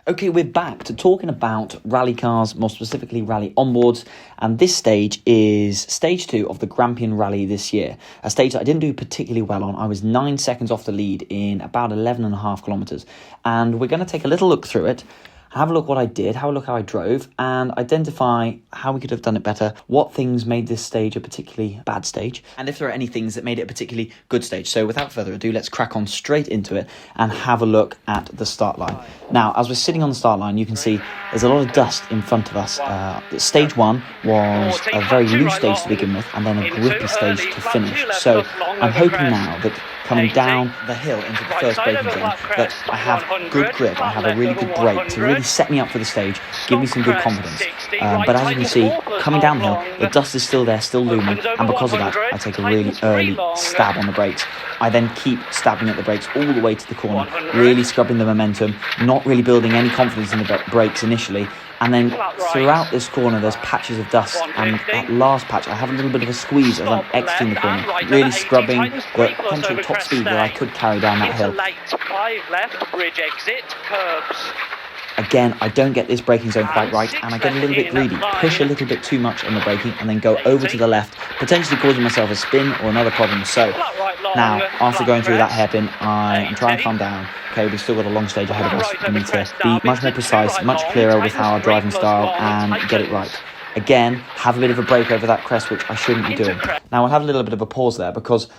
Okay, we're back to talking about rally cars, more specifically rally onboards, and this stage is stage 2 of the Grampian Rally this year, a stage that I didn't do particularly well on. I was 9 seconds off the lead in about 11.5 kilometres, and we're going to take a little look through it, have a look what I did, have a look how I drove, and identify how we could have done it better, what things made this stage a particularly bad stage, and if there are any things that made it a particularly good stage. So without further ado, let's crack on straight into it and have a look at the start line. Now, as we're sitting on the start line, you can see there's a lot of dust in front of us. Stage 1 was a very loose stage to begin with, and then a grippy stage to finish. So I'm hoping now that coming down the hill into the first braking zone, that I have good grip, I have a really good brake to really set me up for the stage, give me some good confidence. But as you can see, coming downhill, the dust is still there, still looming, and because of that, I take a really early stab on the brakes. I then keep stabbing at the brakes all the way to the corner, really scrubbing the momentum, not really building any confidence in the brakes initially. And then throughout this corner, there's patches of dust, and that last patch, I have a little bit of a squeeze as I'm exiting the corner, really scrubbing the potential top speed that I could carry down that hill. Again, I don't get this braking zone quite right, and I get a little bit greedy, push a little bit too much on the braking, and then go over to the left, potentially causing myself a spin or another problem. So now, after going through that hairpin, I am trying to calm down. Okay, we've still got a long stage ahead of us. We need to be much more precise, much clearer with our driving style, and get it right. Again, have a bit of a break over that crest, which I shouldn't be doing. Now, I'll have a little bit of a pause there, because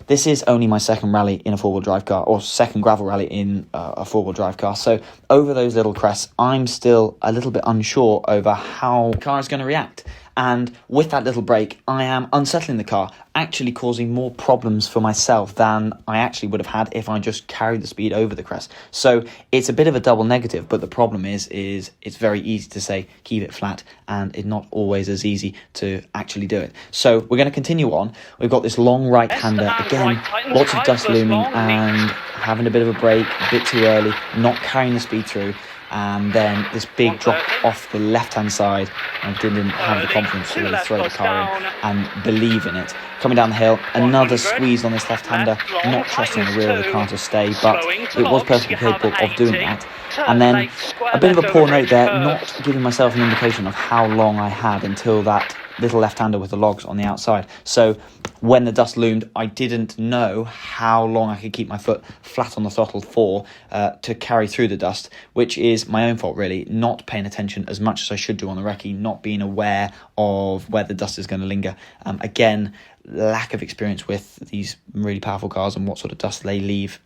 this is only my second rally in a four-wheel drive car, or second gravel rally in a four-wheel drive car. So over those little crests, I'm still a little bit unsure over how the car is going to react. And with that little brake, I am unsettling the car, actually causing more problems for myself than I actually would have had if I just carried the speed over the crest. So it's a bit of a double negative, but the problem is it's very easy to say, keep it flat, and it's not always as easy to actually do it. So we're going to continue on. We've got this long right-hander, again, lots of dust looming, and having a bit of a brake, a bit too early, not carrying the speed through. And then this big drop off the left-hand side. I didn't have the confidence to really throw the car in and believe in it. Coming down the hill, another squeeze on this left-hander, not trusting the rear of the car to stay, but it was perfectly capable of doing that. And then a bit of a poor note there, not giving myself an indication of how long I had until that little left-hander with the logs on the outside. So when the dust loomed, I didn't know how long I could keep my foot flat on the throttle for to carry through the dust, which is my own fault really, not paying attention as much as I should do on the recce, not being aware of where the dust is going to linger. Again, lack of experience with these really powerful cars and what sort of dust they leave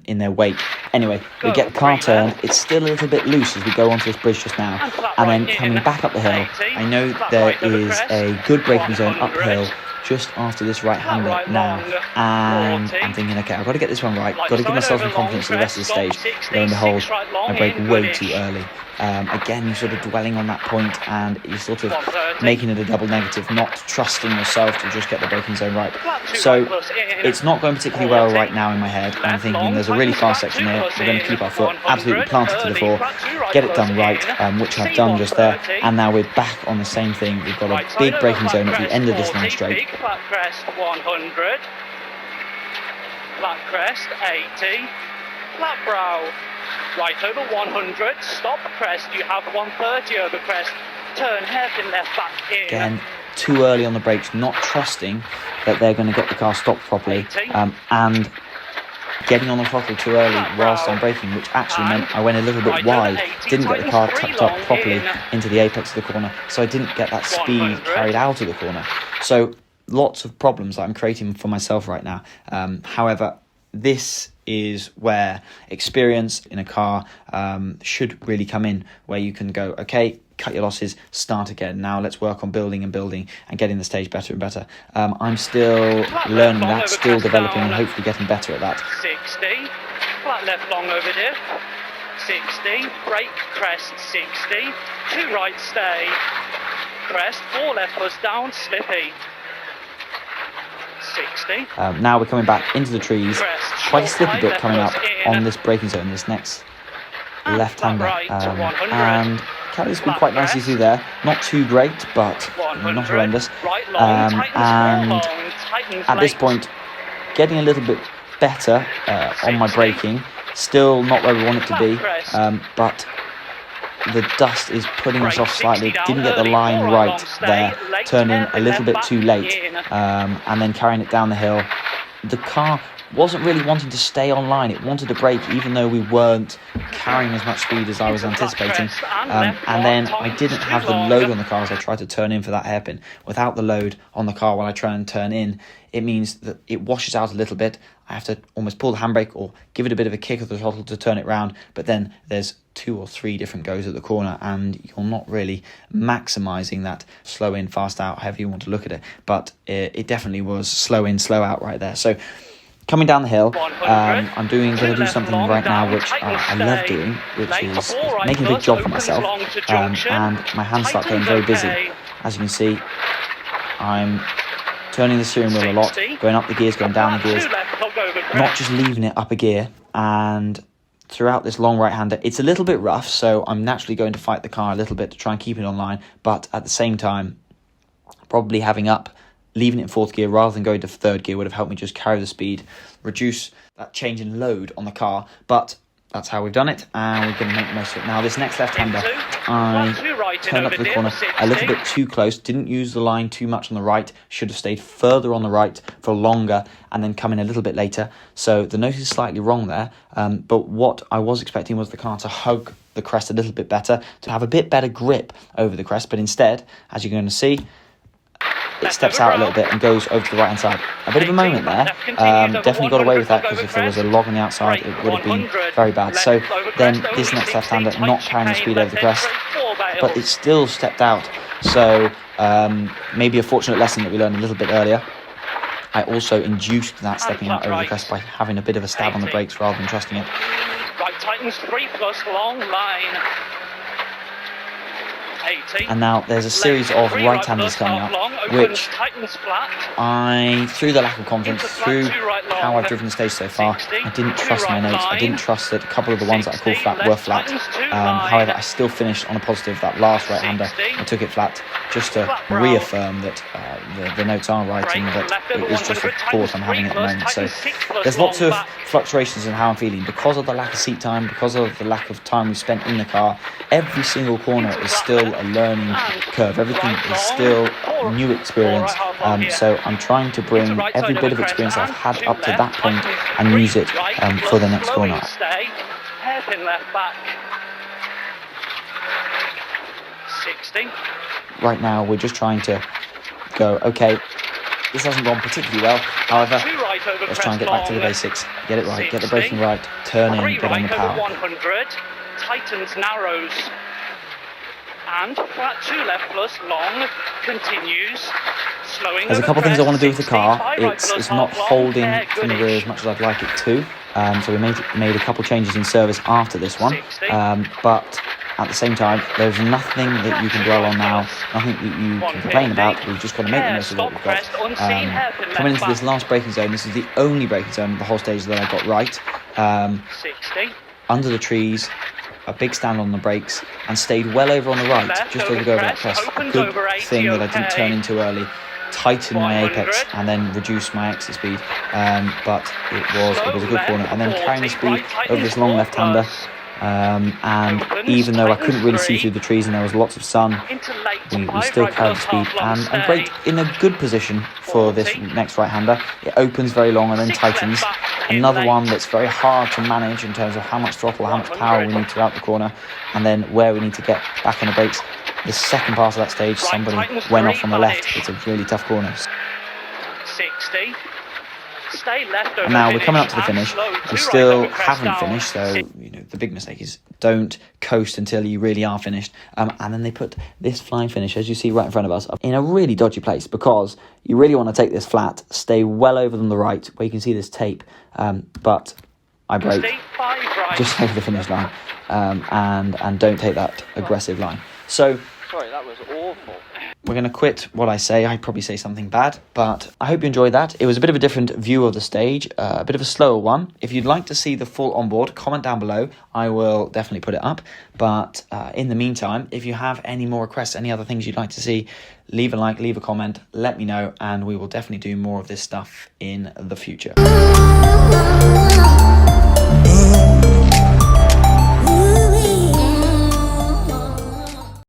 in their wake. Anyway, we get the car turned. It's still a little bit loose as we go onto this bridge just now, and then coming back up the hill, I know there is a good braking zone uphill just after this right-hander now, and I'm thinking, okay, I've got to get this one right, got to give myself some confidence for the rest of the stage. Lo and behold, I brake way too early. Again, you're sort of dwelling on that point, and you're sort of making it a double negative, not trusting yourself to just get the braking zone right. So it's not going particularly well right now in my head. I'm thinking there's a really fast section here. We're going to keep our foot absolutely planted to the floor, get it done right, which I've done just there. And now we're back on the same thing. We've got a big braking zone at the end of this long straight. Flat crest 100, flat crest 80, flat brow. Right over 100, stop crest, you have 130 over crest, turn hairpin left back in. Again, too early on the brakes, not trusting that they're going to get the car stopped properly, and getting on the throttle too early whilst I'm braking, which actually meant I went a little bit wide, didn't get the car tucked up properly into the apex of the corner, so I didn't get that speed carried out of the corner. So lots of problems that I'm creating for myself right now. However, this is where experience in a car should really come in, where you can go, okay, cut your losses, start again. Now let's work on building and getting the stage better and better. I'm still learning that, still developing, and hopefully getting better at that. 60, flat left long over dip, 60, brake, crest, 60, 2 right stay, crest, 4 left was down, slippy. 60. Now we're coming back into the trees, quite a slippy bit coming up on this braking zone, this next left-hander, and carry the speed quite nicely through there, not too great, but not horrendous, and at this point getting a little bit better on my braking, still not where we want it to be, but the dust is putting us off slightly. Didn't get the line right there, turning a little bit too late, and then carrying it down the hill. The car wasn't really wanting to stay online. It wanted to brake, even though we weren't carrying as much speed as I was anticipating. And then I didn't have the load on the car as I tried to turn in for that hairpin. Without the load on the car while I try and turn in, it means that it washes out a little bit. I have to almost pull the handbrake or give it a bit of a kick of the throttle to turn it round. But then there's 2 or 3 different goes at the corner, and you're not really maximising that slow in, fast out, however you want to look at it. But it definitely was slow in, slow out right there. So coming down the hill, I'm going to do something right now which I love doing, which is making a big job for myself, and my hands start getting very busy. As you can see, I'm turning the steering wheel a lot, going up the gears, going down the gears, not just leaving it up a gear. And throughout this long right-hander, it's a little bit rough, so I'm naturally going to fight the car a little bit to try and keep it online, but at the same time, probably leaving it in 4th gear rather than going to 3rd gear would have helped me just carry the speed, reduce that change in load on the car. But that's how we've done it, and we're going to make the most of it. Now, this next left-hander, I turned up to the corner a little bit too close, didn't use the line too much on the right, should have stayed further on the right for longer, and then come in a little bit later. So the note is slightly wrong there, but what I was expecting was the car to hug the crest a little bit better, to have a bit better grip over the crest, but instead, as you're going to see, it steps out a little bit and goes over to the right-hand side. A bit of a moment there. Definitely got away with that, because if there was a log on the outside, it would have been very bad. So then this next left-hander, not carrying the speed over the crest, but it still stepped out. So maybe a fortunate lesson that we learned a little bit earlier. I also induced that stepping out over the crest by having a bit of a stab on the brakes rather than trusting it. Right tightens 3+ long line. 80. And now there's a series of right-handers coming up, which I, through the lack of confidence, through how I've driven the stage so far, I didn't trust my notes. I didn't trust that a couple of the ones that I called flat were flat. However, I still finished on a positive. That last right-hander, I took it flat just to reaffirm that the notes are right and that it is just a thought I'm having at the moment. So there's lots of fluctuations in how I'm feeling because of the lack of seat time, because of the lack of time we spent in the car. Every single corner is still a learning curve. Everything is still new experience. So I'm trying to bring every bit of experience I've had up to that point and use it for the next corner. Hairpin left back. 60. Right now we're just trying to go, okay, this hasn't gone particularly well, however, let's try and get back to the basics, get it right, get the braking right, turn in, get on the power. 100, tightens, narrows, and flat 2 left plus long, continues, slowing. There's a couple of things I want to do with the car. It's not holding from the rear as much as I'd like it to, so we made a couple changes in service after this one, but at the same time, there's nothing that you can dwell on now, nothing that you can complain about. We've just got to make the most of what we've got. Coming into this last braking zone, this is the only braking zone of the whole stage that I got right. 60. Under the trees, a big stand on the brakes, and stayed well over on the right, just over that crest. Good thing that I didn't turn in too early, tighten my apex, and then reduce my exit speed. But it was a good corner. And then carrying the speed over this long left-hander. And even though I couldn't really see through the trees and there was lots of sun, we still carried the speed and braked in a good position for this next right-hander. It opens very long and then tightens. Another one that's very hard to manage in terms of how much throttle, how much power we need throughout the corner, and then where we need to get back on the brakes. The second part of that stage, somebody went off on the left. It's a really tough corner. 60. Stay left over. And now we're coming up to the finish. We still haven't finished, so the big mistake is don't coast until you really are finished. And then they put this flying finish, as you see right in front of us, in a really dodgy place because you really want to take this flat, stay well over on the right, where you can see this tape. But I brake just over the finish line, and don't take that aggressive line. So sorry, that was awful. We're going to quit what I say. I probably say something bad, but I hope you enjoyed that. It was a bit of a different view of the stage, a bit of a slower one. If you'd like to see the full onboard, comment down below. I will definitely put it up. But in the meantime, if you have any more requests, any other things you'd like to see, leave a like, leave a comment, let me know, and we will definitely do more of this stuff in the future.